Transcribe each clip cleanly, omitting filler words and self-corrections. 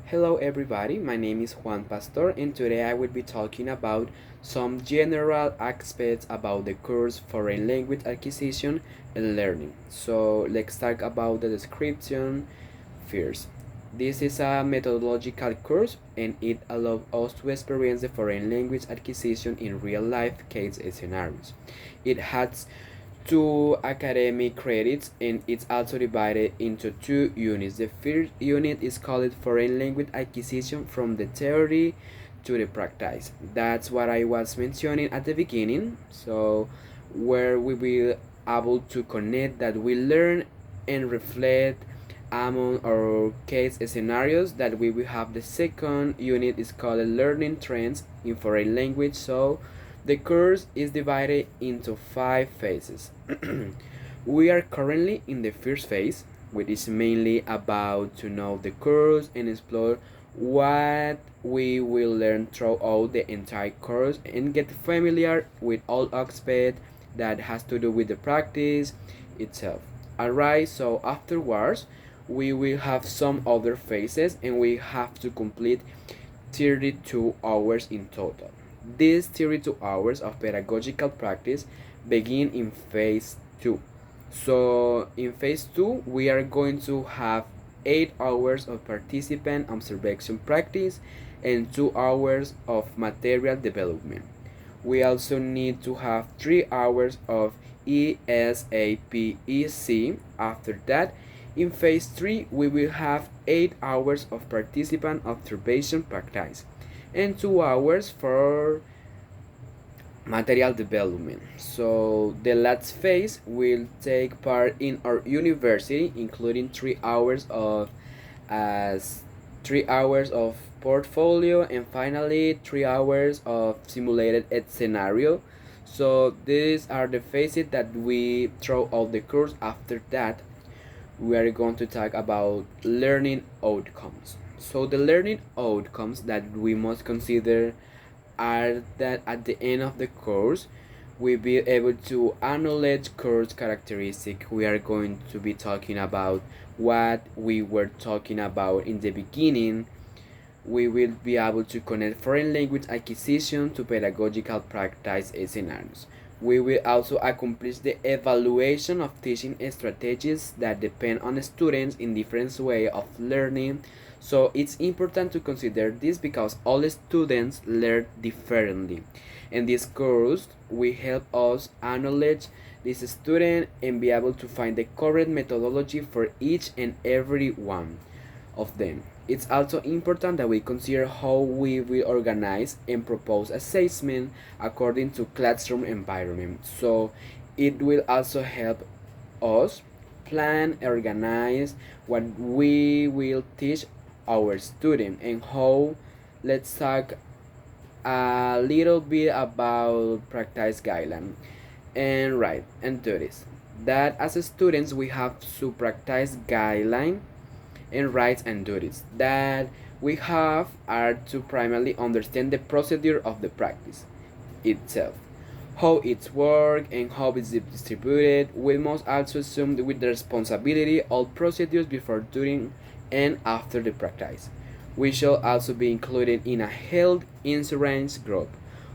Hello everybody, my name is Juan Pastor and today I will be talking about some general aspects about the course Foreign Language Acquisition and Learning. So let's talk about the description first. This is a methodological course and it allows us to experience the foreign language acquisition in real life case scenarios. It has two academic credits and it's also divided into two units. The first unit is called Foreign Language Acquisition from the Theory to the Practice. That's what I was mentioning at the beginning. So where we will able to connect that we learn and reflect among our case scenarios that we will have. The second unit is called Learning Trends in Foreign Language. So the course is divided into 5 phases. We are currently in the first phase, which is mainly about to know the course and explore what we will learn throughout the entire course and get familiar with all aspects that has to do with the practice itself. Alright, so afterwards we will have some other phases and we have to complete 32 hours in total. These 32 hours of pedagogical practice begin in phase 2. So in phase 2 we are going to have 8 hours of participant observation practice and 2 hours of material development. We also need to have 3 hours of ESAPEC. After that, in phase 3 we will have 8 hours of participant observation practice and 2 hours for material development. So the last phase will take part in our university, including 3 hours of portfolio and finally 3 hours of simulated scenario. So these are the phases that we throw out the course. After that, we are going to talk about learning outcomes. So the learning outcomes that we must consider are that at the end of the course we be able to acknowledge course characteristic. We are going to be talking about what we were talking about in the beginning. We will be able to connect foreign language acquisition to pedagogical practice scenarios. We will also accomplish the evaluation of teaching strategies that depend on students in different way of learning. So it's important to consider this because all students learn differently. In this course, we help us acknowledge this student and be able to find the correct methodology for each and every one of them. It's also important that we consider how we will organize and propose assessment according to classroom environment. So it will also help us plan, organize what we will teach our student and how. Let's talk a little bit about practice guideline and right and duties. That as students we have to practice guideline and rights and duties that we have are to primarily understand the procedure of the practice itself, how it's work and how it's distributed. We must also assume with the responsibility all procedures before, during, and after the practice. We shall also be included in a health insurance group.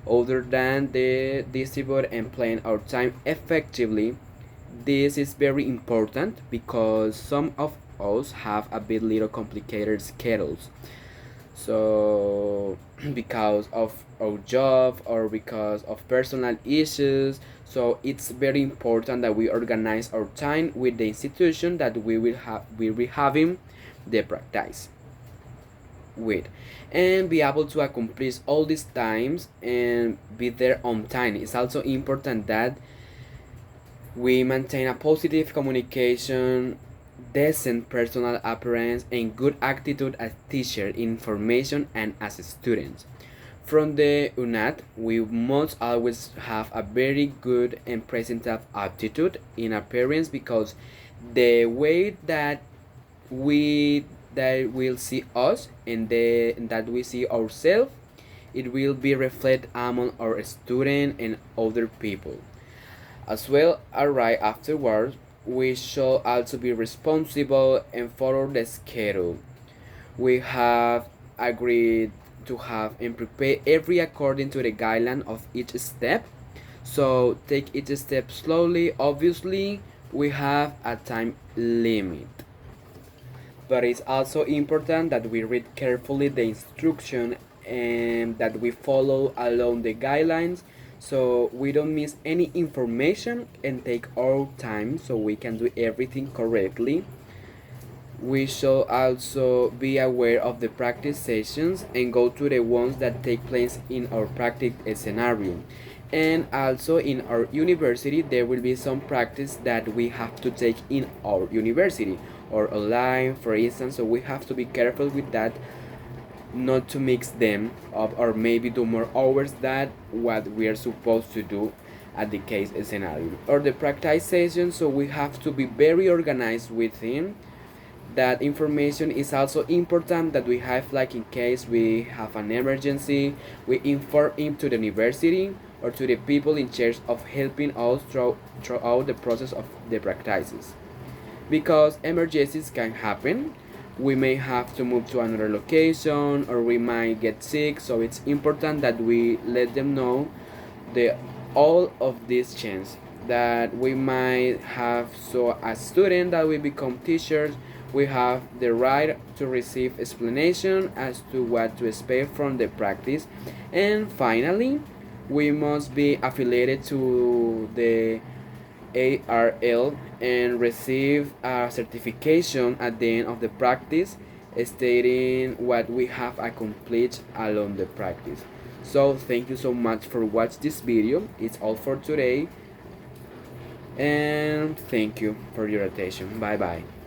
Other than the distribute and plan our time effectively, this is very important because some of us have a bit little complicated schedules. So because of our job or because of personal issues, so it's very important that we organize our time with the institution that we will having the practice with and be able to accomplish all these times and be there on time. It's also important that we maintain a positive communication, decent personal appearance, and good attitude as teacher, information, and as students. From the UNAT, we must always have a very good and presentable attitude in appearance because the way that we that will see us and that we see ourselves, it will be reflected among our student and other people as well. Right afterwards we shall also be responsible and follow the schedule. We have agreed to have and prepare every according to the guideline of each step. So take each step slowly. Obviously, we have a time limit. But it's also important that we read carefully the instruction and that we follow along the guidelines so we don't miss any information and take our time so we can do everything correctly. We should also be aware of the practice sessions and go to the ones that take place in our practice scenario. And also in our university, there will be some practice that we have to take in our university or online, for instance. So we have to be careful with that, not to mix them up or maybe do more hours than what we are supposed to do at the case scenario or the practice session. So we have to be very organized within that information. Is also important that we have, like in case we have an emergency, we inform it to the university or to the people in charge of helping us throughout the process of the practices, because emergencies can happen. We may have to move to another location or we might get sick, so it's important that we let them know the all of these chances that we might have. So as student that we become teachers, we have the right to receive explanation as to what to expect from the practice. And finally, we must be affiliated to the ARL and receive a certification at the end of the practice stating what we have accomplished along the practice. So thank you so much for watching this video. It's all for today and thank you for your attention. Bye bye.